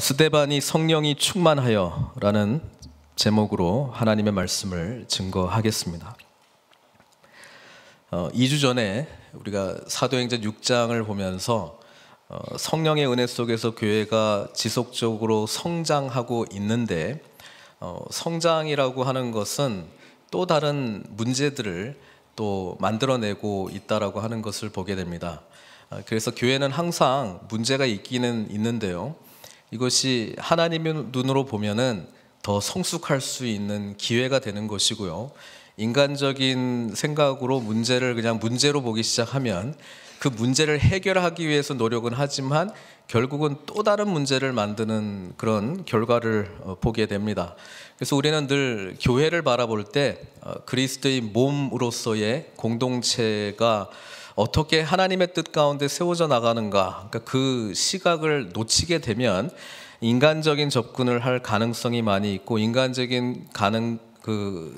스데반이 성령이 충만하여 라는 제목으로 하나님의 말씀을 증거하겠습니다. 2주 전에 우리가 사도행전 6장을 보면서 성령의 은혜 속에서 교회가 지속적으로 성장하고 있는데 성장이라고 하는 것은 또 다른 문제들을 또 만들어내고 있다라고 하는 것을 보게 됩니다. 그래서 교회는 항상 문제가 있기는 있는데요, 이것이 하나님의 눈으로 보면은 더 성숙할 수 있는 기회가 되는 것이고요, 인간적인 생각으로 문제를 그냥 문제로 보기 시작하면 그 문제를 해결하기 위해서 노력은 하지만 결국은 또 다른 문제를 만드는 그런 결과를 보게 됩니다. 그래서 우리는 늘 교회를 바라볼 때 그리스도의 몸으로서의 공동체가 어떻게 하나님의 뜻 가운데 세워져 나가는가, 그러니까 그 시각을 놓치게 되면 인간적인 접근을 할 가능성이 많이 있고, 인간적인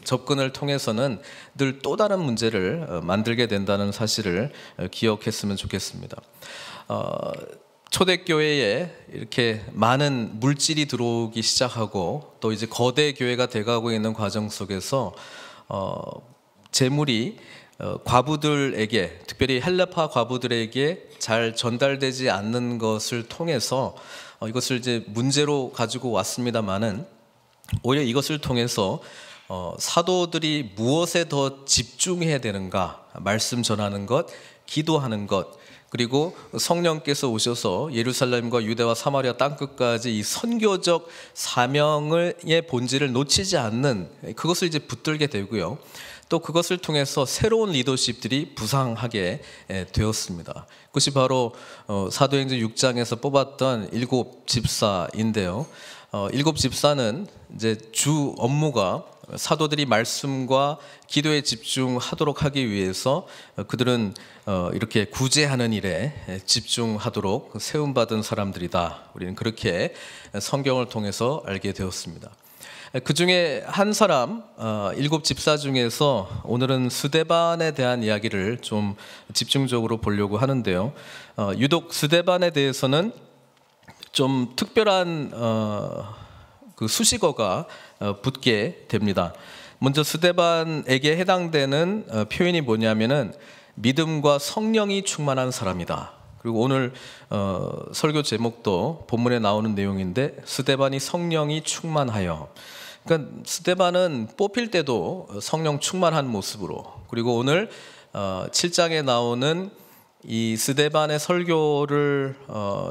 접근을 통해서는 늘 또 다른 문제를 만들게 된다는 사실을 기억했으면 좋겠습니다. 초대교회에 이렇게 많은 물질이 들어오기 시작하고 또 이제 거대 교회가 돼가고 있는 과정 속에서 재물이 과부들에게, 특별히 헬라파 과부들에게 잘 전달되지 않는 것을 통해서 이것을 이제 문제로 가지고 왔습니다만은, 오히려 이것을 통해서 사도들이 무엇에 더 집중해야 되는가, 말씀 전하는 것, 기도하는 것, 그리고 성령께서 오셔서 예루살렘과 유대와 사마리아 땅끝까지 이 선교적 사명의 본질을 놓치지 않는 그것을 이제 붙들게 되고요, 또 그것을 통해서 새로운 리더십들이 부상하게 되었습니다. 그것이 바로 사도행전 6장에서 뽑았던 7 집사인데요, 7 집사는 이제 주 업무가 사도들이 말씀과 기도에 집중하도록 하기 위해서 그들은 이렇게 구제하는 일에 집중하도록 세움받은 사람들이다. 우리는 그렇게 성경을 통해서 알게 되었습니다. 그 중에 한 사람, 7 집사 중에서 오늘은 스데반에 대한 이야기를 좀 집중적으로 보려고 하는데요, 유독 스데반에 대해서는 좀 특별한 그 수식어가 붙게 됩니다. 먼저 스데반에게 해당되는 표현이 뭐냐면은 믿음과 성령이 충만한 사람이다. 그리고 오늘 설교 제목도 본문에 나오는 내용인데, 스데반이 성령이 충만하여. 그러니까 스데반은 뽑힐 때도 성령 충만한 모습으로, 그리고 오늘 7장에 나오는 이 스데반의 설교를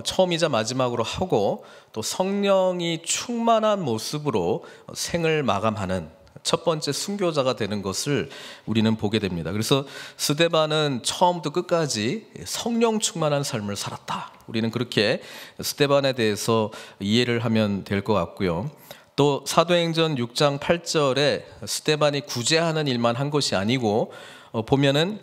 처음이자 마지막으로 하고 또 성령이 충만한 모습으로 생을 마감하는 첫 번째 순교자가 되는 것을 우리는 보게 됩니다. 그래서 스데반은 처음부터 끝까지 성령 충만한 삶을 살았다. 우리는 그렇게 스데반에 대해서 이해를 하면 될 것 같고요. 또 사도행전 6장 8절에 스데반이 구제하는 일만 한 것이 아니고 보면은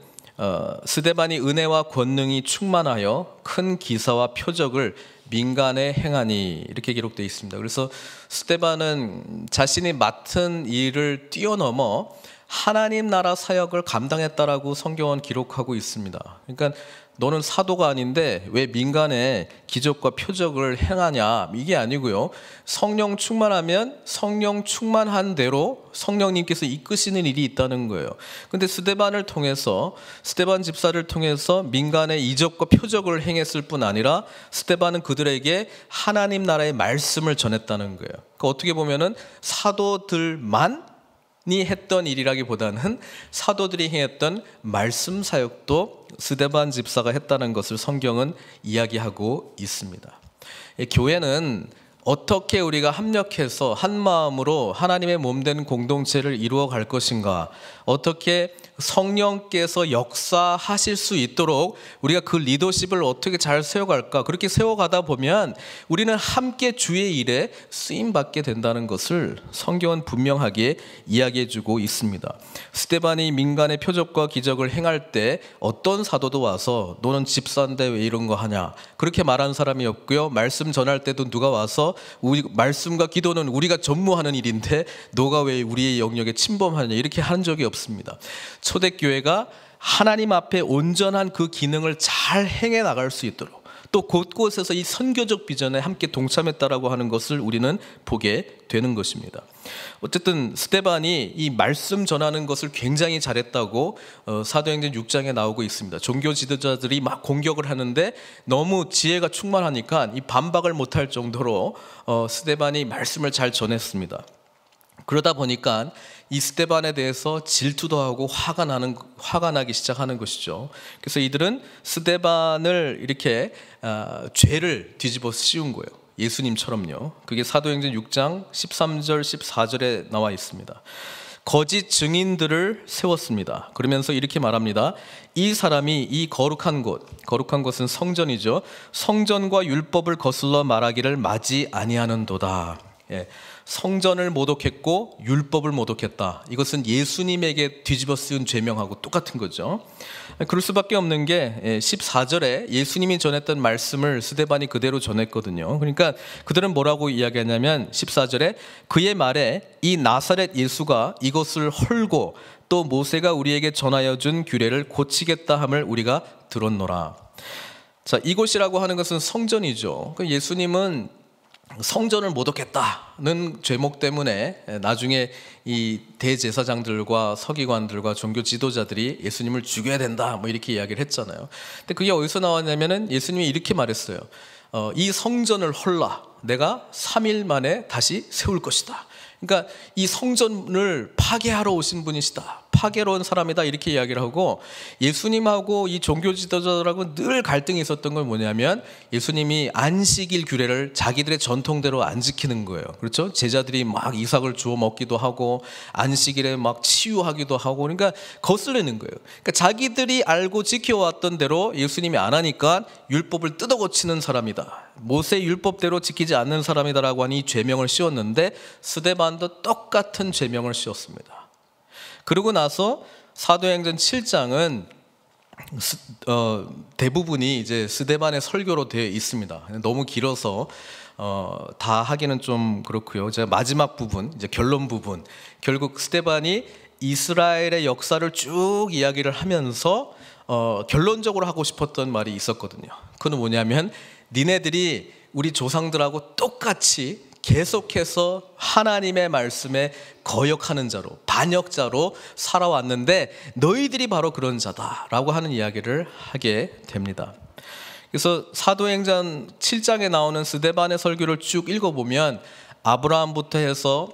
스데반이 은혜와 권능이 충만하여 큰 기사와 표적을 민간에 행하니, 이렇게 기록되어 있습니다. 그래서 스데반은 자신이 맡은 일을 뛰어넘어 하나님 나라 사역을 감당했다라고 성경은 기록하고 있습니다. 그러니까 너는 사도가 아닌데 왜 민간에 기적과 표적을 행하냐, 이게 아니고요, 성령 충만하면 성령 충만한 대로 성령님께서 이끄시는 일이 있다는 거예요. 근데 스데반을 통해서, 스데반 집사를 통해서 민간에 이적과 표적을 행했을 뿐 아니라 스데반은 그들에게 하나님 나라의 말씀을 전했다는 거예요. 그러니까 어떻게 보면은 사도들만 이 했던 일이라기보다는 사도들이 행했던 말씀 사역도 스데반 집사가 했다는 것을 성경은 이야기하고 있습니다. 교회는 어떻게 우리가 합력해서 한 마음으로 하나님의 몸된 공동체를 이루어 갈 것인가, 어떻게 성령께서 역사하실 수 있도록 우리가 그 리더십을 어떻게 잘 세워갈까, 그렇게 세워가다 보면 우리는 함께 주의 일에 쓰임받게 된다는 것을 성경은 분명하게 이야기해주고 있습니다. 스데반이 민간의 표적과 기적을 행할 때 어떤 사도도 와서 너는 집사인데 왜 이런 거 하냐, 그렇게 말한 사람이 없고요, 말씀 전할 때도 누가 와서 우리 말씀과 기도는 우리가 전무하는 일인데 너가 왜 우리의 영역에 침범하느냐, 이렇게 한 적이 없습니다. 초대교회가 하나님 앞에 온전한 그 기능을 잘 행해 나갈 수 있도록, 또 곳곳에서 이 선교적 비전에 함께 동참했다라고 하는 것을 우리는 보게 되는 것입니다. 어쨌든 스데반이 이 말씀 전하는 것을 굉장히 잘했다고 사도행전 6장에 나오고 있습니다. 종교 지도자들이 막 공격을 하는데 너무 지혜가 충만하니까 이 반박을 못할 정도로 스데반이 말씀을 잘 전했습니다. 그러다 보니까 이 스데반에 대해서 질투도 하고 화가 나기 시작하는 것이죠. 그래서 이들은 스데반을 이렇게 죄를 뒤집어 씌운 거예요. 예수님처럼요. 그게 사도행전 6장 13절 14절에 나와 있습니다. 거짓 증인들을 세웠습니다. 그러면서 이렇게 말합니다. 이 사람이 이 거룩한 것은 성전이죠. 성전과 율법을 거슬러 말하기를 마지 아니하는도다. 예, 성전을 모독했고 율법을 모독했다. 이것은 예수님에게 뒤집어 쓰인 죄명하고 똑같은 거죠. 그럴 수밖에 없는 게 14절에 예수님이 전했던 말씀을 스데반이 그대로 전했거든요. 그러니까 그들은 뭐라고 이야기하냐면 14절에 그의 말에 이 나사렛 예수가 이것을 헐고 또 모세가 우리에게 전하여 준 규례를 고치겠다 함을 우리가 들었노라. 자, 이곳이라고 하는 것은 성전이죠. 예수님은 성전을 모독했다는 죄목 때문에 나중에 이 대제사장들과 서기관들과 종교 지도자들이 예수님을 죽여야 된다 뭐 이렇게 이야기를 했잖아요. 근데 그게 어디서 나왔냐면은 예수님이 이렇게 말했어요. 이 성전을 헐라 내가 3일 만에 다시 세울 것이다. 그러니까 이 성전을 파괴하러 오신 분이시다. 파괴로 온 사람이다 이렇게 이야기를 하고, 예수님하고 이 종교 지도자들하고 늘 갈등이 있었던 건 뭐냐면 예수님이 안식일 규례를 자기들의 전통대로 안 지키는 거예요. 그렇죠? 제자들이 막 이삭을 주워 먹기도 하고 안식일에 막 치유하기도 하고, 그러니까 거슬리는 거예요. 그러니까 자기들이 알고 지켜왔던 대로 예수님이 안 하니까 율법을 뜯어 고치는 사람이다, 모세 율법대로 지키지 않는 사람이다라고 하니 죄명을 씌웠는데 스데반도 똑같은 죄명을 씌웠습니다. 그러고 나서 사도행전 7장은 대부분이 이제 스데반의 설교로 되어 있습니다. 너무 길어서 다 하기는 좀 그렇고요. 제가 마지막 부분, 이제 결론 부분, 결국 스데반이 이스라엘의 역사를 쭉 이야기를 하면서 결론적으로 하고 싶었던 말이 있었거든요. 그건 뭐냐면 니네들이 우리 조상들하고 똑같이 계속해서 하나님의 말씀에 거역하는 자로, 반역자로 살아왔는데 너희들이 바로 그런 자다라고 하는 이야기를 하게 됩니다. 그래서 사도행전 7장에 나오는 스데반의 설교를 쭉 읽어보면 아브라함부터 해서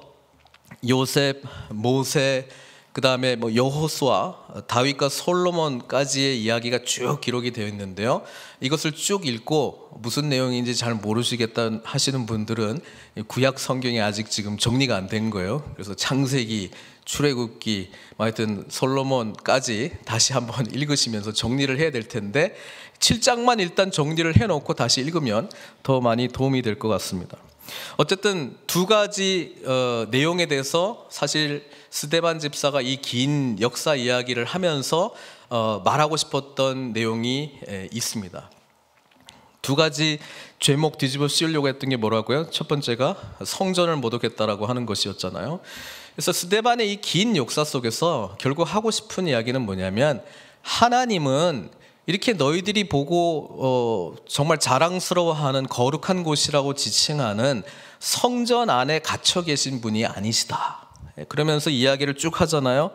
요셉, 모세, 그 다음에 뭐 여호수아, 다윗과 솔로몬까지의 이야기가 쭉 기록이 되어 있는데요. 이것을 쭉 읽고 무슨 내용인지 잘 모르시겠다 하시는 분들은 구약 성경이 아직 지금 정리가 안 된 거예요. 그래서 창세기, 출애굽기, 하여튼 솔로몬까지 다시 한번 읽으시면서 정리를 해야 될 텐데 7장만 일단 정리를 해놓고 다시 읽으면 더 많이 도움이 될 것 같습니다. 어쨌든 두 가지 내용에 대해서 사실 스데반 집사가 이 긴 역사 이야기를 하면서 말하고 싶었던 내용이 있습니다. 두 가지 죄목 뒤집어 씌우려고 했던 게 뭐라고요? 첫 번째가 성전을 모독했다라고 하는 것이었잖아요. 그래서 스데반의 이 긴 역사 속에서 결국 하고 싶은 이야기는 뭐냐면, 하나님은 이렇게 너희들이 보고 정말 자랑스러워하는 거룩한 곳이라고 지칭하는 성전 안에 갇혀 계신 분이 아니시다. 그러면서 이야기를 쭉 하잖아요.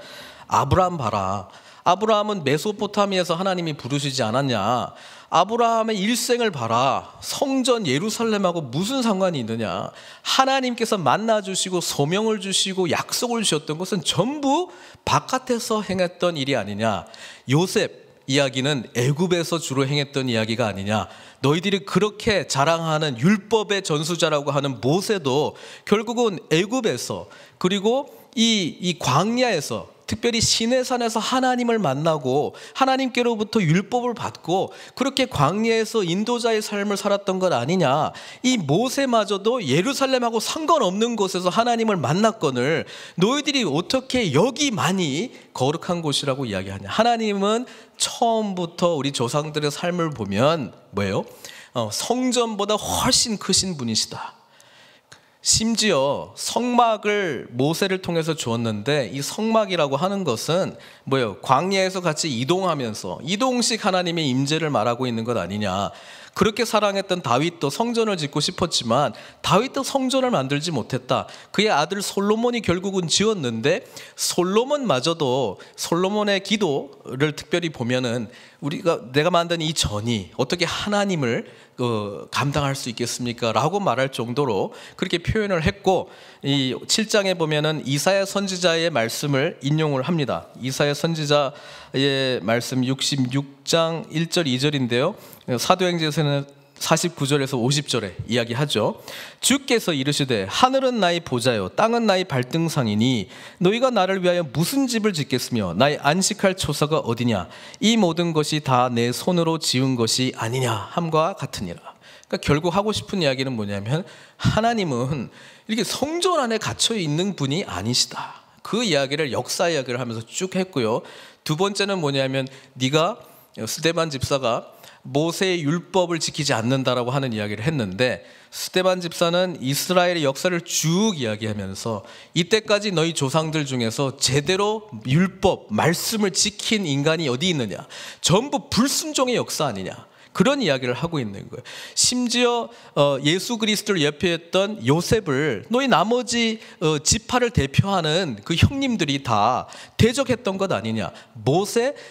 아브라함 봐라. 아브라함은 메소포타미아에서 하나님이 부르시지 않았냐. 아브라함의 일생을 봐라. 성전 예루살렘하고 무슨 상관이 있느냐. 하나님께서 만나주시고 소명을 주시고 약속을 주셨던 것은 전부 바깥에서 행했던 일이 아니냐. 요셉 이야기는 애굽에서 주로 행했던 이야기가 아니냐. 너희들이 그렇게 자랑하는 율법의 전수자라고 하는 모세도 결국은 애굽에서, 그리고 이 광야에서, 특별히 시내산에서 하나님을 만나고 하나님께로부터 율법을 받고 그렇게 광야에서 인도자의 삶을 살았던 것 아니냐. 이 모세마저도 예루살렘하고 상관없는 곳에서 하나님을 만났거늘 너희들이 어떻게 여기만이 거룩한 곳이라고 이야기하냐. 하나님은 처음부터 우리 조상들의 삶을 보면 뭐예요? 성전보다 훨씬 크신 분이시다. 심지어 성막을 모세를 통해서 주었는데 이 성막이라고 하는 것은 뭐예요? 광야에서 같이 이동하면서 이동식 하나님의 임재를 말하고 있는 것 아니냐. 그렇게 사랑했던 다윗도 성전을 짓고 싶었지만 다윗도 성전을 만들지 못했다. 그의 아들 솔로몬이 결국은 지었는데 솔로몬마저도 솔로몬의 기도를 특별히 보면은 내가 만든 이 전이 어떻게 하나님을 감당할 수 있겠습니까? 라고 말할 정도로 그렇게 표현을 했고, 이 7장에 보면은 이사야 선지자의 말씀을 인용을 합니다. 이사야 선지자의 말씀 66장 1절 2절인데요. 사도행전에서는 49절에서 50절에 이야기하죠. 주께서 이르시되 하늘은 나의 보좌요 땅은 나의 발등상이니 너희가 나를 위하여 무슨 집을 짓겠으며 나의 안식할 초소가 어디냐? 이 모든 것이 다 내 손으로 지은 것이 아니냐 함과 같으니라. 그러니까 결국 하고 싶은 이야기는 뭐냐면 하나님은 이렇게 성전 안에 갇혀 있는 분이 아니시다. 그 이야기를 역사 이야기를 하면서 쭉 했고요. 두 번째는 뭐냐면 네가 스데반 집사가 모세의 율법을 지키지 않는다라고 하는 이야기를 했는데, 스데반 집사는 이스라엘의 역사를 쭉 이야기하면서 이때까지 너희 조상들 중에서 제대로 율법, 말씀을 지킨 인간이 어디 있느냐, 전부 불순종의 역사 아니냐, 그런 이야기를 하고 있는 거예요. 심지어 예수 그리스도를 예표했던 요셉을 너희 나머지 지파를 대표하는 그 형님들이 다 대적했던 것 아니냐.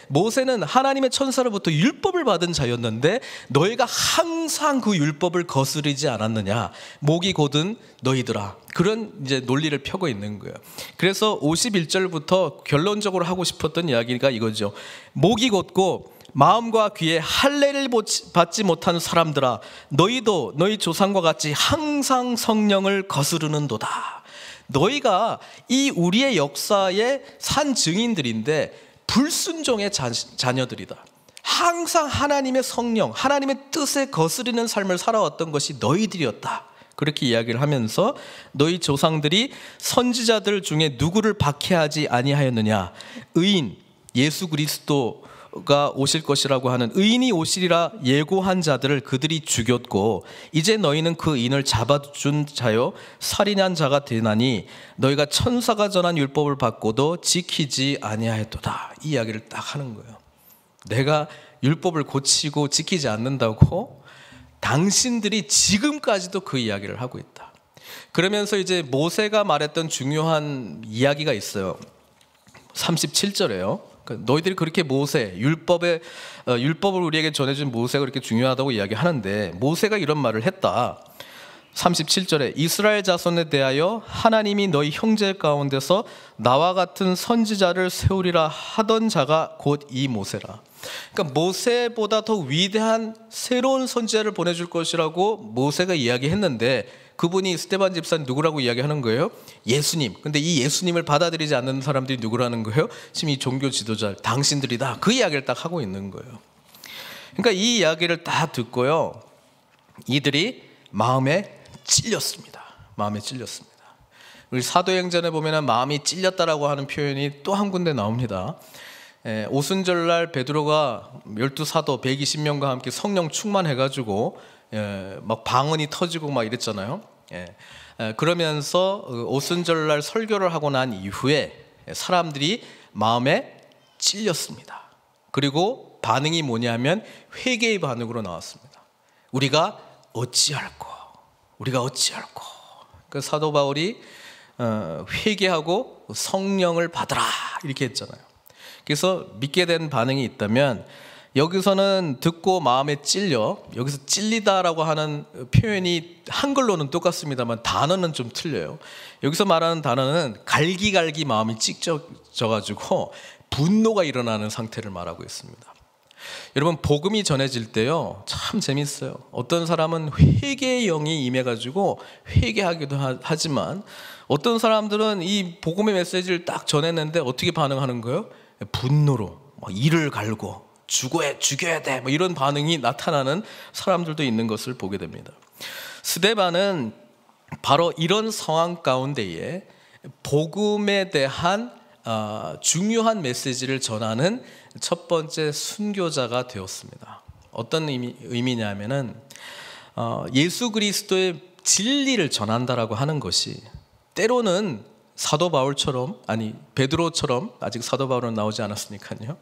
모세는 하나님의 천사로부터 율법을 받은 자였는데 너희가 항상 그 율법을 거스르지 않았느냐. 목이 곧은 너희들아. 그런 이제 논리를 펴고 있는 거예요. 그래서 51절부터 결론적으로 하고 싶었던 이야기가 이거죠. 목이 곧고 마음과 귀에 할례를 받지 못한 사람들아, 너희도 너희 조상과 같이 항상 성령을 거스르는도다. 너희가 이 우리의 역사의 산 증인들인데 불순종의 자녀들이다. 항상 하나님의 성령, 하나님의 뜻에 거스르는 삶을 살아왔던 것이 너희들이었다. 그렇게 이야기를 하면서 너희 조상들이 선지자들 중에 누구를 박해하지 아니하였느냐. 의인 예수 그리스도가 오실 것이라고 하는 의인이 오시리라 예고한 자들을 그들이 죽였고 이제 너희는 그 의인을 잡아준 자요 살인한 자가 되나니 너희가 천사가 전한 율법을 받고도 지키지 아니하였도다. 이 이야기를 딱 하는 거예요. 내가 율법을 고치고 지키지 않는다고 당신들이 지금까지도 그 이야기를 하고 있다. 그러면서 이제 모세가 말했던 중요한 이야기가 있어요. 37절에요. 너희들이 그렇게 모세, 율법을 우리에게 전해준 모세가 그렇게 중요하다고 이야기하는데 모세가 이런 말을 했다. 37절에 이스라엘 자손에 대하여 하나님이 너희 형제 가운데서 나와 같은 선지자를 세우리라 하던 자가 곧 이 모세라. 그러니까 모세보다 더 위대한 새로운 선지자를 보내줄 것이라고 모세가 이야기했는데 그분이 스데반 집사는 누구라고 이야기하는 거예요? 예수님. 근데 이 예수님을 받아들이지 않는 사람들이 누구라는 거예요? 지금 이 종교 지도자 당신들이다. 그 이야기를 딱 하고 있는 거예요. 그러니까 이 이야기를 다 듣고요, 이들이 마음에 찔렸습니다. 마음에 찔렸습니다. 우리 사도행전에 보면 마음이 찔렸다라고 하는 표현이 또 한 군데 나옵니다. 오순절날 베드로가 12사도 120명과 함께 성령 충만해가지고 막 방언이 터지고 막 이랬잖아요. 그러면서 오순절날 설교를 하고 난 이후에 사람들이 마음에 찔렸습니다. 그리고 반응이 뭐냐면 회개의 반응으로 나왔습니다. 우리가 어찌할꼬. 그 사도 바울이 회개하고 성령을 받으라 이렇게 했잖아요. 그래서 믿게 된 반응이 있다면 여기서는 듣고 마음에 찔려, 여기서 찔리다라고 하는 표현이 한글로는 똑같습니다만 단어는 좀 틀려요. 여기서 말하는 단어는 갈기갈기 마음이 찢어져가지고 분노가 일어나는 상태를 말하고 있습니다. 여러분, 복음이 전해질 때요 참 재밌어요. 어떤 사람은 회개의 영이 임해가지고 회개하기도 하지만 어떤 사람들은 이 복음의 메시지를 딱 전했는데 어떻게 반응하는 거예요? 분노로 이를 갈고 죽여야 돼 이런 반응이 나타나는 사람들도 있는 것을 보게 됩니다. 스데반은 바로 이런 상황 가운데에 복음에 대한 중요한 메시지를 전하는 첫 번째 순교자가 되었습니다. 어떤 의미냐면은 예수 그리스도의 진리를 전한다라고 하는 것이 때로는 사도 바울처럼, 아니 베드로처럼, 아직 사도 바울은 나오지 않았으니까요,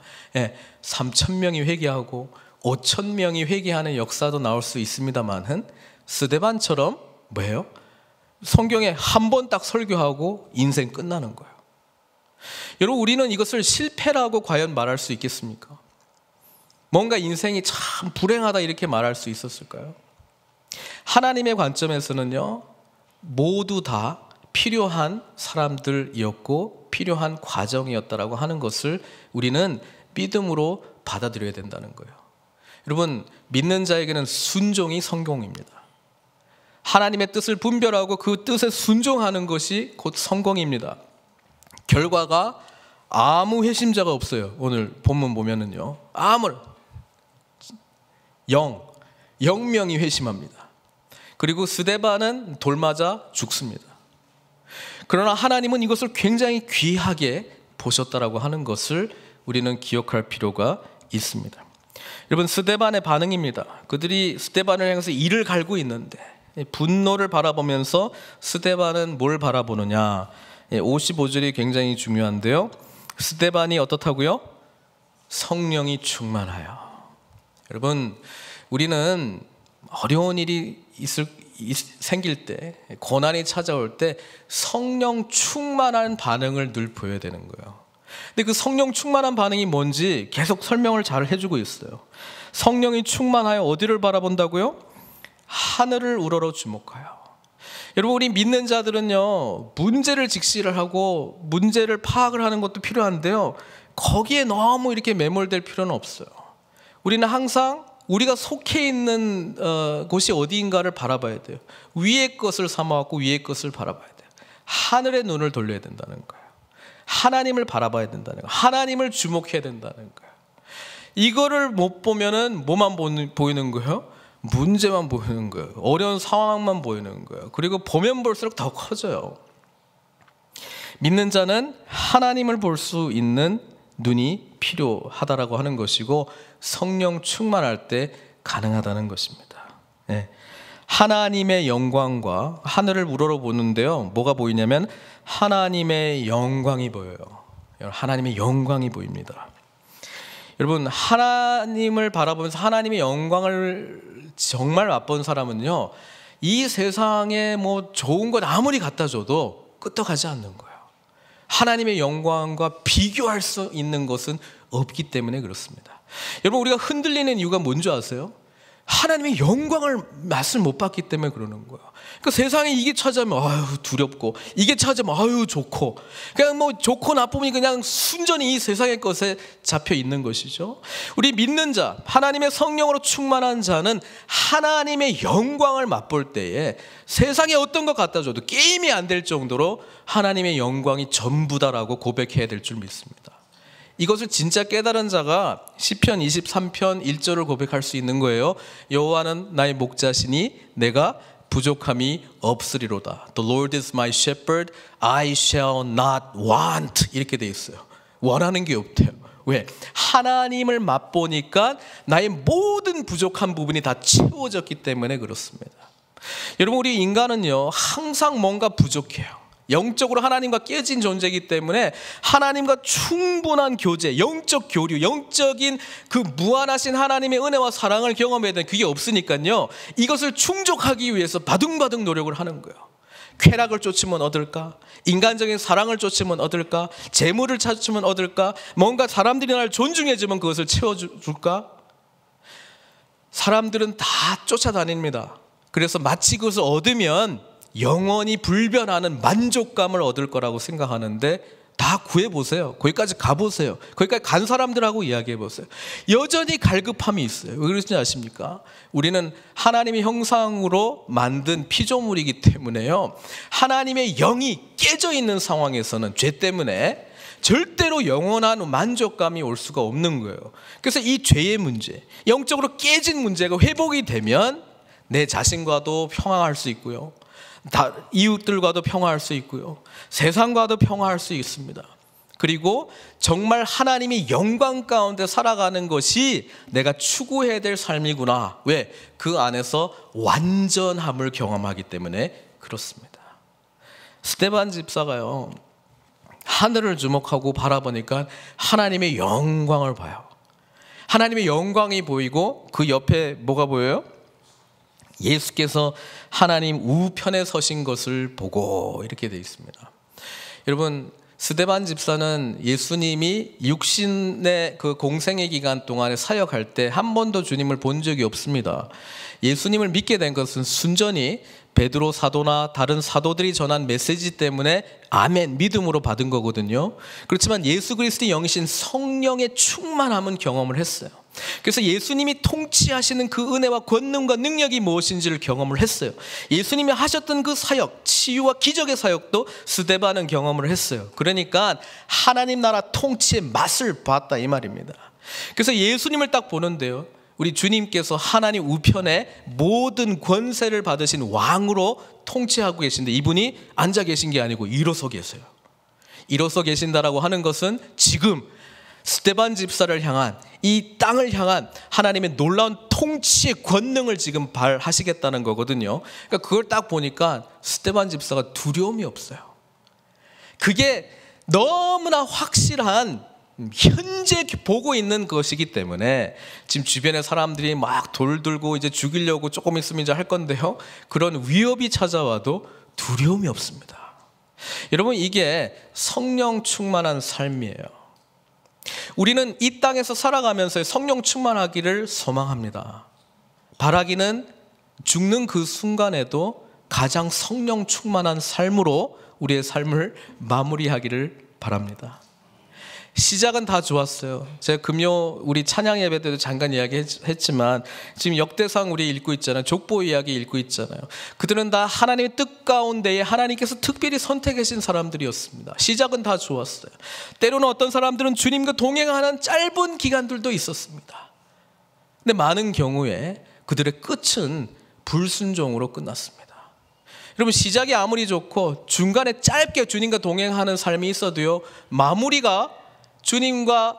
3,000명이 회개하고 5천 명이 회개하는 역사도 나올 수 있습니다만은 스데반처럼 뭐예요? 성경에 한 번 딱 설교하고 인생 끝나는 거예요. 여러분, 우리는 이것을 실패라고 과연 말할 수 있겠습니까? 뭔가 인생이 참 불행하다 이렇게 말할 수 있었을까요? 하나님의 관점에서는요, 모두 다 필요한 사람들이었고 필요한 과정이었다라고 하는 것을 우리는 믿음으로 받아들여야 된다는 거예요. 여러분, 믿는 자에게는 순종이 성공입니다. 하나님의 뜻을 분별하고 그 뜻에 순종하는 것이 곧 성공입니다. 결과가 아무 회심자가 없어요. 오늘 본문 보면은요, 영명이 회심합니다. 그리고 스데반은 돌 맞아 죽습니다. 그러나 하나님은 이것을 굉장히 귀하게 보셨다라고 하는 것을 우리는 기억할 필요가 있습니다. 여러분, 스데반의 반응입니다. 그들이 스데반을 향해서 이를 갈고 있는데 분노를 바라보면서 스데반은 뭘 바라보느냐? 55절이 굉장히 중요한데요. 스데반이 어떻다고요? 성령이 충만하여. 여러분, 우리는 어려운 일이 생길 때, 고난이 찾아올 때 성령 충만한 반응을 늘 보여야 되는 거예요. 근데 그 성령 충만한 반응이 뭔지 계속 설명을 잘 해주고 있어요. 성령이 충만하여 어디를 바라본다고요? 하늘을 우러러 주목하여. 여러분, 우리 믿는 자들은요, 문제를 직시를 하고 문제를 파악을 하는 것도 필요한데요, 거기에 너무 이렇게 매몰될 필요는 없어요. 우리는 항상 우리가 속해 있는 곳이 어디인가를 바라봐야 돼요. 위의 것을 삼아갖고 위의 것을 바라봐야 돼요. 하늘의 눈을 돌려야 된다는 거예요. 하나님을 바라봐야 된다는 거예요. 하나님을 주목해야 된다는 거예요. 이거를 못 보면은 뭐만 보이는 거예요? 문제만 보이는 거예요. 어려운 상황만 보이는 거예요. 그리고 보면 볼수록 더 커져요. 믿는 자는 하나님을 볼 수 있는 눈이 필요하다라고 하는 것이고, 성령 충만할 때 가능하다는 것입니다. 네. 하나님의 영광과 하늘을 우러러 보는데요, 뭐가 보이냐면 하나님의 영광이 보여요. 하나님의 영광이 보입니다. 여러분, 하나님을 바라보면서 하나님의 영광을 정말 맛본 사람은요, 이 세상에 뭐 좋은 것 아무리 갖다 줘도 끄떡하지 않는 거예요. 하나님의 영광과 비교할 수 있는 것은 없기 때문에 그렇습니다. 여러분, 우리가 흔들리는 이유가 뭔지 아세요? 하나님의 영광을 맛을 못 봤기 때문에 그러는 거예요. 그러니까 세상에 이게 찾아오면 아유 두렵고, 이게 찾아오면 아유 좋고, 그냥 뭐 좋고 나쁨이 그냥 순전히 이 세상의 것에 잡혀 있는 것이죠. 우리 믿는 자, 하나님의 성령으로 충만한 자는 하나님의 영광을 맛볼 때에 세상에 어떤 것 갖다 줘도 게임이 안 될 정도로 하나님의 영광이 전부다라고 고백해야 될 줄 믿습니다. 이것을 진짜 깨달은 자가 시편 23편 1절을 고백할 수 있는 거예요. 여호와는 나의 목자시니 내가 부족함이 없으리로다. The Lord is my shepherd, I shall not want. 이렇게 돼 있어요. 원하는 게 없대요. 왜? 하나님을 맛보니까 나의 모든 부족한 부분이 다 채워졌기 때문에 그렇습니다. 여러분, 우리 인간은요, 항상 뭔가 부족해요. 영적으로 하나님과 깨진 존재이기 때문에 하나님과 충분한 교제, 영적 교류, 영적인 그 무한하신 하나님의 은혜와 사랑을 경험해야 되는 그게 없으니까요, 이것을 충족하기 위해서 바둥바둥 노력을 하는 거예요. 쾌락을 쫓으면 얻을까? 인간적인 사랑을 쫓으면 얻을까? 재물을 찾으면 얻을까? 뭔가 사람들이 나를 존중해주면 그것을 채워줄까? 사람들은 다 쫓아다닙니다. 그래서 마치 그것을 얻으면 영원히 불변하는 만족감을 얻을 거라고 생각하는데, 다 구해보세요. 거기까지 가보세요. 거기까지 간 사람들하고 이야기해보세요. 여전히 갈급함이 있어요. 왜 그러신지 아십니까? 우리는 하나님의 형상으로 만든 피조물이기 때문에요, 하나님의 영이 깨져 있는 상황에서는 죄 때문에 절대로 영원한 만족감이 올 수가 없는 거예요. 그래서 이 죄의 문제, 영적으로 깨진 문제가 회복이 되면 내 자신과도 평화할 수 있고요, 이웃들과도 평화할 수 있고요, 세상과도 평화할 수 있습니다. 그리고 정말 하나님의 영광 가운데 살아가는 것이 내가 추구해야 될 삶이구나. 왜? 그 안에서 완전함을 경험하기 때문에 그렇습니다. 스데반 집사가요, 하늘을 주목하고 바라보니까 하나님의 영광을 봐요. 하나님의 영광이 보이고 그 옆에 뭐가 보여요? 예수께서 하나님 우편에 서신 것을 보고 이렇게 되어 있습니다. 여러분, 스데반 집사는 예수님이 육신의 그 공생의 기간 동안에 사역할 때 한 번도 주님을 본 적이 없습니다. 예수님을 믿게 된 것은 순전히 베드로 사도나 다른 사도들이 전한 메시지 때문에 아멘, 믿음으로 받은 거거든요. 그렇지만 예수 그리스도의 영이신 성령의 충만함은 경험을 했어요. 그래서 예수님이 통치하시는 그 은혜와 권능과 능력이 무엇인지를 경험을 했어요. 예수님이 하셨던 그 사역, 치유와 기적의 사역도 스데반은 경험을 했어요. 그러니까 하나님 나라 통치의 맛을 봤다 이 말입니다. 그래서 예수님을 딱 보는데요, 우리 주님께서 하나님 우편에 모든 권세를 받으신 왕으로 통치하고 계신데, 이분이 앉아 계신 게 아니고 일어서 계세요. 일어서 계신다라고 하는 것은 지금 스데반 집사를 향한, 이 땅을 향한 하나님의 놀라운 통치의 권능을 지금 발하시겠다는 거거든요. 그러니까 그걸 딱 보니까 스데반 집사가 두려움이 없어요. 그게 너무나 확실한 현재 보고 있는 것이기 때문에 지금 주변의 사람들이 막 돌 들고 이제 죽이려고 조금 있으면 이제 할 건데요, 그런 위협이 찾아와도 두려움이 없습니다. 여러분, 이게 성령 충만한 삶이에요. 우리는 이 땅에서 살아가면서 성령 충만하기를 소망합니다. 바라기는 죽는 그 순간에도 가장 성령 충만한 삶으로 우리의 삶을 마무리하기를 바랍니다. 시작은 다 좋았어요. 제가 금요 우리 찬양 예배 때도 잠깐 이야기했지만 지금 역대상 우리 읽고 있잖아요. 족보 이야기 읽고 있잖아요. 그들은 다 하나님의 뜻 가운데에 하나님께서 특별히 선택하신 사람들이었습니다. 시작은 다 좋았어요. 때로는 어떤 사람들은 주님과 동행하는 짧은 기간들도 있었습니다. 근데 많은 경우에 그들의 끝은 불순종으로 끝났습니다. 여러분, 시작이 아무리 좋고 중간에 짧게 주님과 동행하는 삶이 있어도요, 마무리가 주님과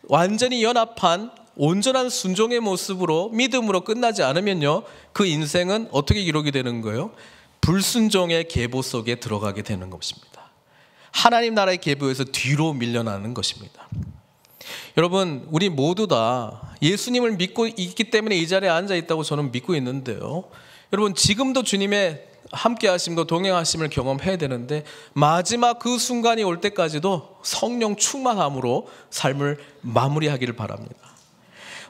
완전히 연합한 온전한 순종의 모습으로 믿음으로 끝나지 않으면요, 그 인생은 어떻게 기록이 되는 거예요? 불순종의 계보 속에 들어가게 되는 것입니다. 하나님 나라의 계보에서 뒤로 밀려나는 것입니다. 여러분, 우리 모두 다 예수님을 믿고 있기 때문에 이 자리에 앉아 있다고 저는 믿고 있는데요, 여러분, 지금도 주님의 함께 하심과 동행하심을 경험해야 되는데, 마지막 그 순간이 올 때까지도 성령 충만함으로 삶을 마무리하기를 바랍니다.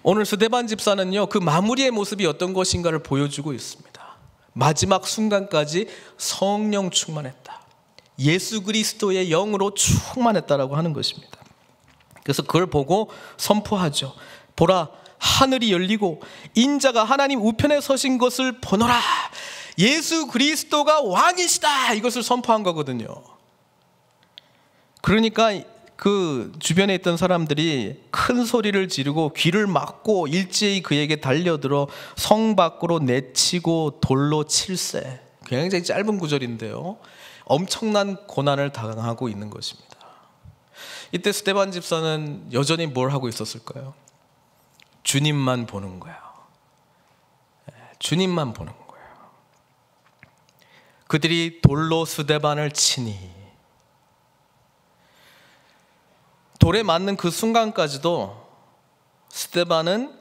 오늘 스데반 집사는요, 그 마무리의 모습이 어떤 것인가를 보여주고 있습니다. 마지막 순간까지 성령 충만했다, 예수 그리스도의 영으로 충만했다라고 하는 것입니다. 그래서 그걸 보고 선포하죠. 보라, 하늘이 열리고 인자가 하나님 우편에 서신 것을 보노라. 예수 그리스도가 왕이시다, 이것을 선포한 거거든요. 그러니까 그 주변에 있던 사람들이 큰 소리를 지르고 귀를 막고 일제히 그에게 달려들어 성 밖으로 내치고 돌로 칠세. 굉장히 짧은 구절인데요, 엄청난 고난을 당하고 있는 것입니다. 이때 스데반 집사는 여전히 뭘 하고 있었을까요? 주님만 보는 거예요. 주님만 보는 거예요. 그들이 돌로 스데반을 치니, 돌에 맞는 그 순간까지도 스데반은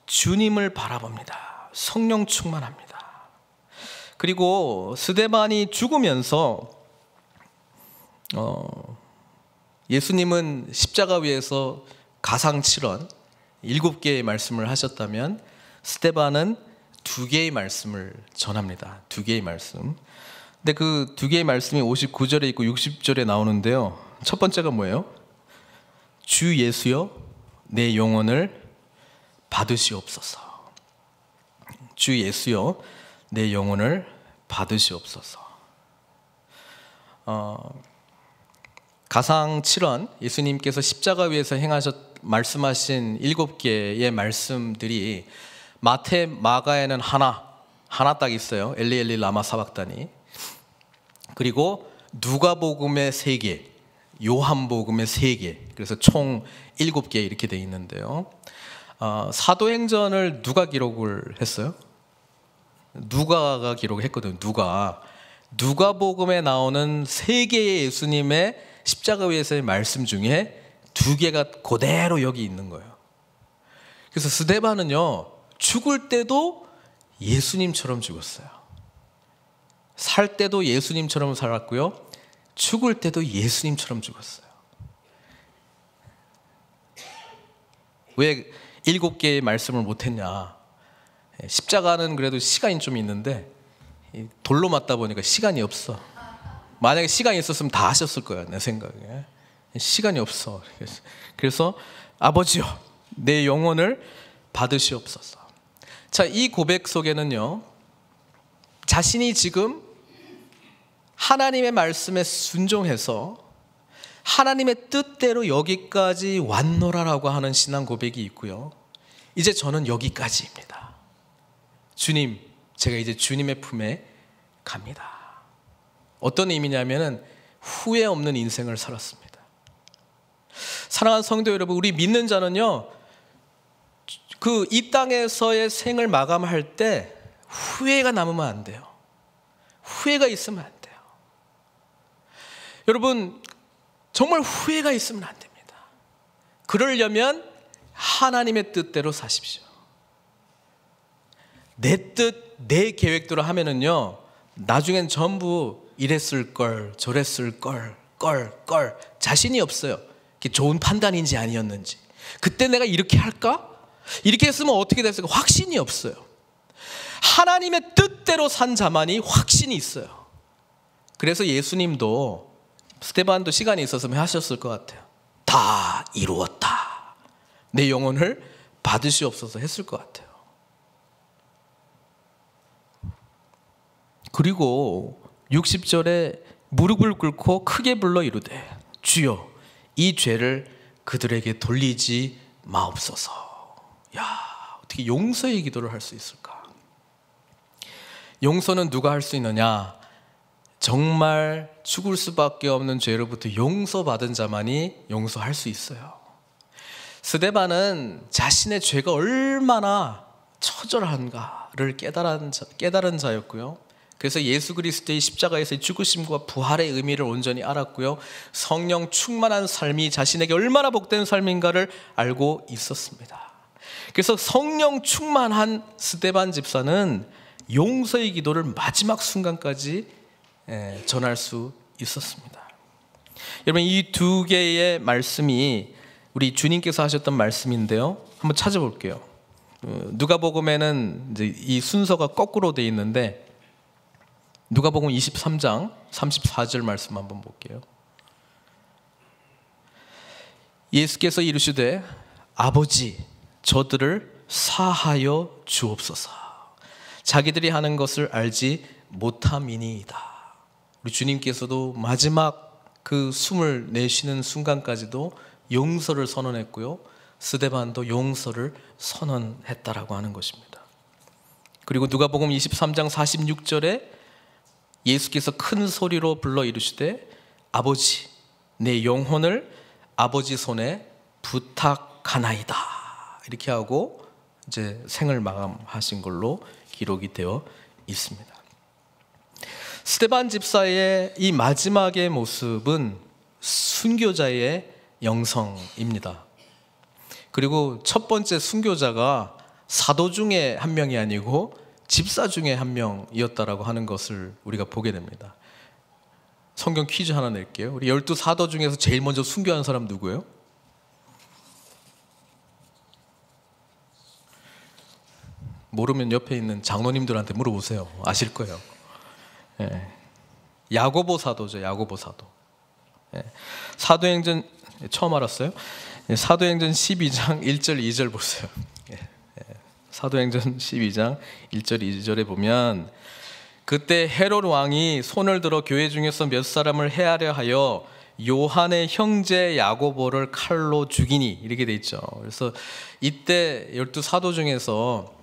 주님을 바라봅니다. 성령 충만합니다. 그리고 스데반이 죽으면서 예수님은 십자가 위에서 가상칠언 7개의 말씀을 하셨다면 스데반은 2개의 말씀을 전합니다. 2개의 말씀. 근데 그 2개의 말씀이 59절에 있고 60절에 나오는데요, 첫 번째가 뭐예요? 주 예수여, 내 영혼을 받으시옵소서. 주 예수여, 내 영혼을 받으시옵소서. 가상칠언, 예수님께서 십자가 위에서 말씀하신 7개의 말씀들이 마태, 마가에는 하나 딱 있어요. 엘리 엘리 라마 사박다니. 그리고 누가복음의 3개, 요한복음의 3개, 그래서 총 7개 이렇게 돼 있는데요, 사도행전을 누가 기록을 했어요? 누가가 기록했거든요. 누가복음에 나오는 3개의 예수님의 십자가 위에서의 말씀 중에 2개가 그대로 여기 있는 거예요. 그래서 스데반은요, 죽을 때도 예수님처럼 죽었어요. 살 때도 예수님처럼 살았고요, 죽을 때도 예수님처럼 죽었어요. 왜 7개의 말씀을 못했냐? 십자가는 그래도 시간이 좀 있는데 돌로 맞다 보니까 시간이 없어. 만약에 시간이 있었으면 다 하셨을 거야, 내 생각에. 시간이 없어. 그래서 아버지요, 내 영혼을 받으시옵소서. 자, 이 고백 속에는요, 자신이 지금 하나님의 말씀에 순종해서 하나님의 뜻대로 여기까지 왔노라라고 하는 신앙 고백이 있고요, 이제 저는 여기까지입니다. 주님, 제가 이제 주님의 품에 갑니다. 어떤 의미냐면은 후회 없는 인생을 살았습니다. 사랑하는 성도 여러분, 우리 믿는 자는요, 그 이 땅에서의 생을 마감할 때 후회가 남으면 안 돼요. 후회가 있으면 안 돼요. 여러분, 정말 후회가 있으면 안 됩니다. 그러려면 하나님의 뜻대로 사십시오. 내 뜻, 내 계획대로 하면은요, 나중엔 전부 이랬을 걸, 저랬을 걸, 자신이 없어요. 그게 좋은 판단인지 아니었는지, 그때 내가 이렇게 할까? 이렇게 했으면 어떻게 됐을까? 확신이 없어요. 하나님의 뜻대로 산 자만이 확신이 있어요. 그래서 예수님도, 스데반도 시간이 있었으면 하셨을 것 같아요. 다 이루었다, 내 영혼을 받으시옵소서 했을 것 같아요. 그리고 60절에 무릎을 꿇고 크게 불러 이르되 주여, 이 죄를 그들에게 돌리지 마옵소서. 야, 어떻게 용서의 기도를 할 수 있을까? 용서는 누가 할 수 있느냐? 정말 죽을 수밖에 없는 죄로부터 용서받은 자만이 용서할 수 있어요. 스데반은 자신의 죄가 얼마나 처절한가를 깨달은 자였고요, 그래서 예수 그리스도의 십자가에서의 죽으심과 부활의 의미를 온전히 알았고요, 성령 충만한 삶이 자신에게 얼마나 복된 삶인가를 알고 있었습니다. 그래서 성령 충만한 스데반 집사는 용서의 기도를 마지막 순간까지 전할 수 있었습니다. 여러분, 이 두 개의 말씀이 우리 주님께서 하셨던 말씀인데요, 한번 찾아볼게요. 누가복음에는 이제 이 순서가 거꾸로 되어 있는데, 누가복음 23장 34절 말씀 한번 볼게요. 예수께서 이르시되 아버지, 저들을 사하여 주옵소서. 자기들이 하는 것을 알지 못함이니이다. 우리 주님께서도 마지막 그 숨을 내쉬는 순간까지도 용서를 선언했고요, 스데반도 용서를 선언했다라고 하는 것입니다. 그리고 누가복음 23장 46절에 예수께서 큰 소리로 불러 이르시되 아버지, 내 영혼을 아버지 손에 부탁하나이다, 이렇게 하고 이제 생을 마감하신 걸로 기록이 되어 있습니다. 스데반 집사의 이 마지막의 모습은 순교자의 영성입니다. 그리고 첫 번째 순교자가 사도 중에 한 명이 아니고 집사 중에 한 명이었다라고 하는 것을 우리가 보게 됩니다. 성경 퀴즈 하나 낼게요. 우리 12 사도 중에서 제일 먼저 순교한 사람 누구예요? 모르면 옆에 있는 장로님들한테 물어보세요. 아실 거예요. 예. 야고보 사도죠. 야고보 사도. 예. 사도행전, 처음 알았어요? 예. 사도행전 12장 1절 2절 보세요. 예. 사도행전 12장 1절 2절에 보면, 그때 헤롯 왕이 손을 들어 교회 중에서 몇 사람을 해하려 하여 요한의 형제 야고보를 칼로 죽이니, 이렇게 돼 있죠. 그래서 이때 12 사도 중에서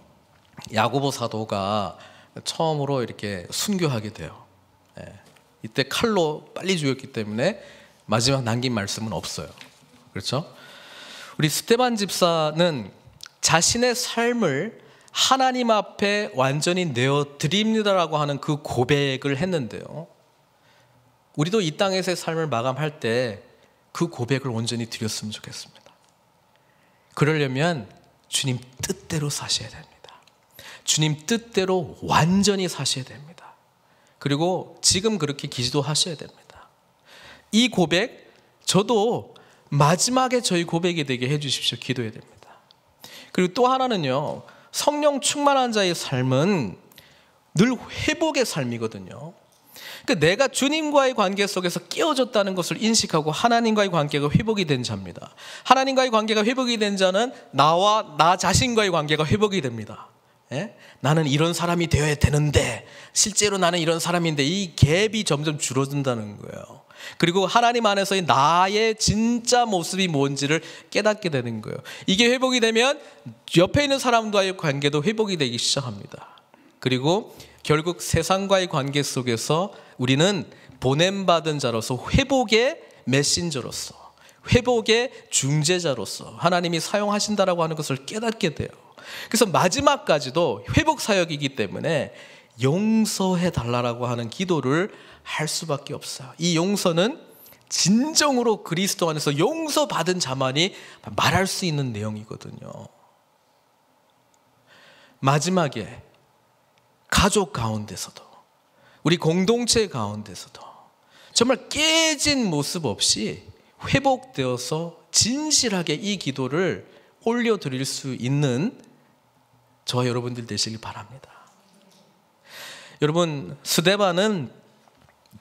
야고보 사도가 처음으로 이렇게 순교하게 돼요. 이때 칼로 빨리 죽였기 때문에 마지막 남긴 말씀은 없어요. 그렇죠? 우리 스데반 집사는 자신의 삶을 하나님 앞에 완전히 내어드립니다라고 하는 그 고백을 했는데요, 우리도 이 땅에서의 삶을 마감할 때 그 고백을 온전히 드렸으면 좋겠습니다. 그러려면 주님 뜻대로 사셔야 됩니다. 주님 뜻대로 완전히 사셔야 됩니다. 그리고 지금 그렇게 기도하셔야 됩니다. 이 고백, 저도 마지막에 저희 고백이 되게 해주십시오. 기도해야 됩니다. 그리고 또 하나는요, 성령 충만한 자의 삶은 늘 회복의 삶이거든요. 그러니까 내가 주님과의 관계 속에서 끼어졌다는 것을 인식하고 하나님과의 관계가 회복이 된 자입니다. 하나님과의 관계가 회복이 된 자는 나와 나 자신과의 관계가 회복이 됩니다. 예? 나는 이런 사람이 되어야 되는데 실제로 나는 이런 사람인데 이 갭이 점점 줄어든다는 거예요. 그리고 하나님 안에서의 나의 진짜 모습이 뭔지를 깨닫게 되는 거예요. 이게 회복이 되면 옆에 있는 사람과의 관계도 회복이 되기 시작합니다. 그리고 결국 세상과의 관계 속에서 우리는 보냄받은 자로서 회복의 메신저로서, 회복의 중재자로서 하나님이 사용하신다라고 하는 것을 깨닫게 돼요. 그래서 마지막까지도 회복 사역이기 때문에 용서해 달라고 하는 기도를 할 수밖에 없어요. 이 용서는 진정으로 그리스도 안에서 용서받은 자만이 말할 수 있는 내용이거든요. 마지막에 가족 가운데서도, 우리 공동체 가운데서도 정말 깨진 모습 없이 회복되어서 진실하게 이 기도를 올려드릴 수 있는 저와 여러분들 되시길 바랍니다. 여러분, 스데반은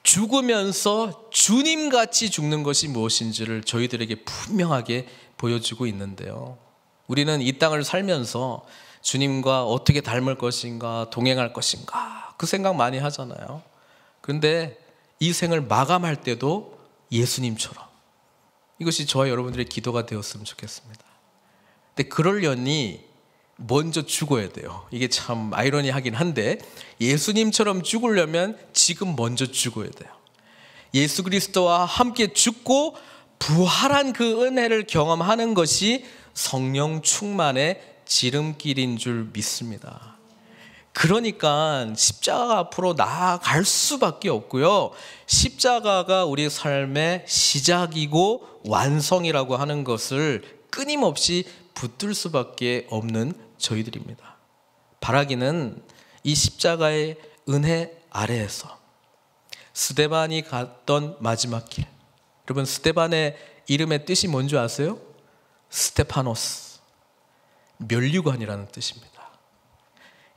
죽으면서 주님같이 죽는 것이 무엇인지를 저희들에게 분명하게 보여주고 있는데요, 우리는 이 땅을 살면서 주님과 어떻게 닮을 것인가, 동행할 것인가, 그 생각 많이 하잖아요. 그런데 이 생을 마감할 때도 예수님처럼, 이것이 저와 여러분들의 기도가 되었으면 좋겠습니다. 근데 그러려니 먼저 죽어야 돼요. 이게 참 아이러니하긴 한데, 예수님처럼 죽으려면 지금 먼저 죽어야 돼요. 예수 그리스도와 함께 죽고 부활한 그 은혜를 경험하는 것이 성령 충만의 지름길인 줄 믿습니다. 그러니까 십자가 앞으로 나아갈 수밖에 없고요, 십자가가 우리 삶의 시작이고 완성이라고 하는 것을 끊임없이 붙들 수밖에 없는 저희들입니다. 바라기는 이 십자가의 은혜 아래에서 스데반이 갔던 마지막 길, 여러분, 스데반의 이름의 뜻이 뭔지 아세요? 스테파노스, 면류관이라는 뜻입니다.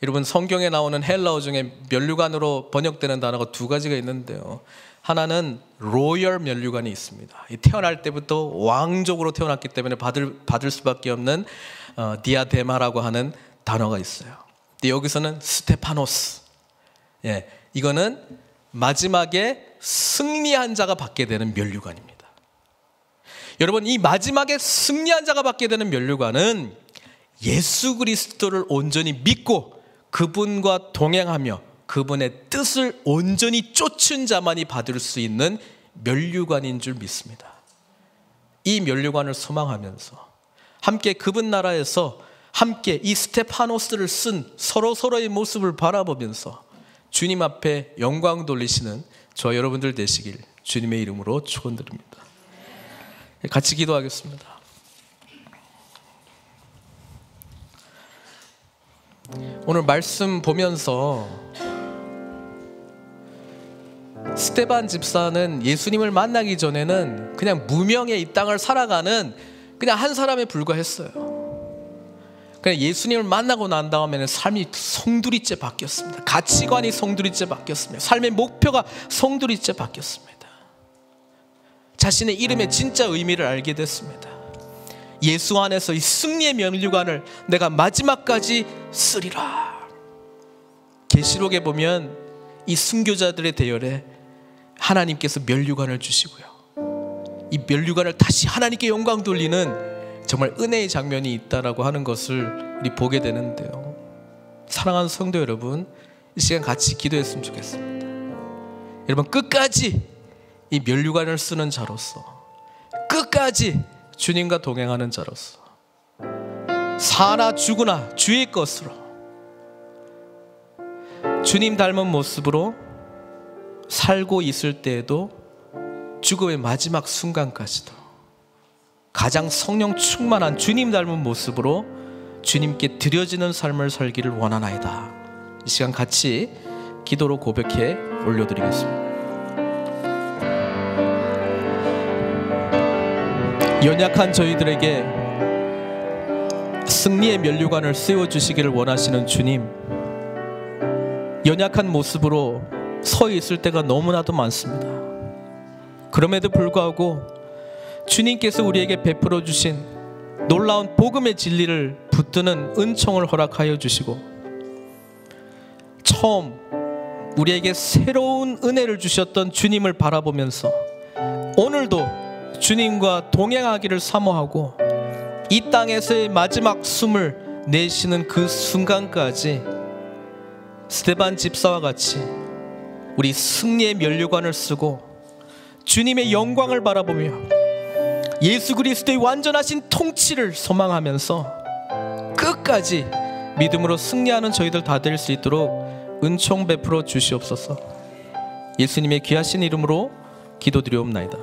여러분, 성경에 나오는 헬라어 중에 면류관으로 번역되는 단어가 두 가지가 있는데요, 하나는 로열 면류관이 있습니다. 태어날 때부터 왕족으로 태어났기 때문에 받을 수밖에 없는 디아데마라고 하는 단어가 있어요. 근데 여기서는 스테파노스, 이거는 마지막에 승리한 자가 받게 되는 면류관입니다. 여러분, 이 마지막에 승리한 자가 받게 되는 면류관은 예수 그리스도를 온전히 믿고 그분과 동행하며 그분의 뜻을 온전히 쫓은 자만이 받을 수 있는 면류관인 줄 믿습니다. 이 면류관을 소망하면서 함께 그분 나라에서 함께 이 스테파노스를 쓴 서로의 모습을 바라보면서 주님 앞에 영광 돌리시는 저와 여러분들 되시길 주님의 이름으로 축원드립니다. 같이 기도하겠습니다. 오늘 말씀 보면서 스데반 집사는 예수님을 만나기 전에는 그냥 무명의 이 땅을 살아가는 그냥 한 사람에 불과했어요. 그냥 예수님을 만나고 난 다음에는 삶이 송두리째 바뀌었습니다. 가치관이 송두리째 바뀌었습니다. 삶의 목표가 송두리째 바뀌었습니다. 자신의 이름의 진짜 의미를 알게 됐습니다. 예수 안에서 이 승리의 면류관을 내가 마지막까지 쓰리라. 계시록에 보면 이 순교자들의 대열에 하나님께서 면류관을 주시고요, 이 면류관을 다시 하나님께 영광 돌리는 정말 은혜의 장면이 있다라고 하는 것을 우리 보게 되는데요, 사랑하는 성도 여러분, 이 시간 같이 기도했으면 좋겠습니다. 여러분, 끝까지 이 면류관을 쓰는 자로서, 끝까지 주님과 동행하는 자로서, 사나 죽으나 주의 것으로 주님 닮은 모습으로 살고 있을 때에도 죽음의 마지막 순간까지도 가장 성령 충만한 주님 닮은 모습으로 주님께 드려지는 삶을 살기를 원하나이다. 이 시간 같이 기도로 고백해 올려드리겠습니다. 연약한 저희들에게 승리의 면류관을 씌워주시기를 원하시는 주님, 연약한 모습으로 서 있을 때가 너무나도 많습니다. 그럼에도 불구하고 주님께서 우리에게 베풀어 주신 놀라운 복음의 진리를 붙드는 은총을 허락하여 주시고, 처음 우리에게 새로운 은혜를 주셨던 주님을 바라보면서 오늘도 주님과 동행하기를 사모하고 이 땅에서의 마지막 숨을 내쉬는 그 순간까지 스데반 집사와 같이 우리 승리의 면류관을 쓰고 주님의 영광을 바라보며 예수 그리스도의 완전하신 통치를 소망하면서 끝까지 믿음으로 승리하는 저희들 다 될 수 있도록 은총 베풀어 주시옵소서. 예수님의 귀하신 이름으로 기도드리옵나이다.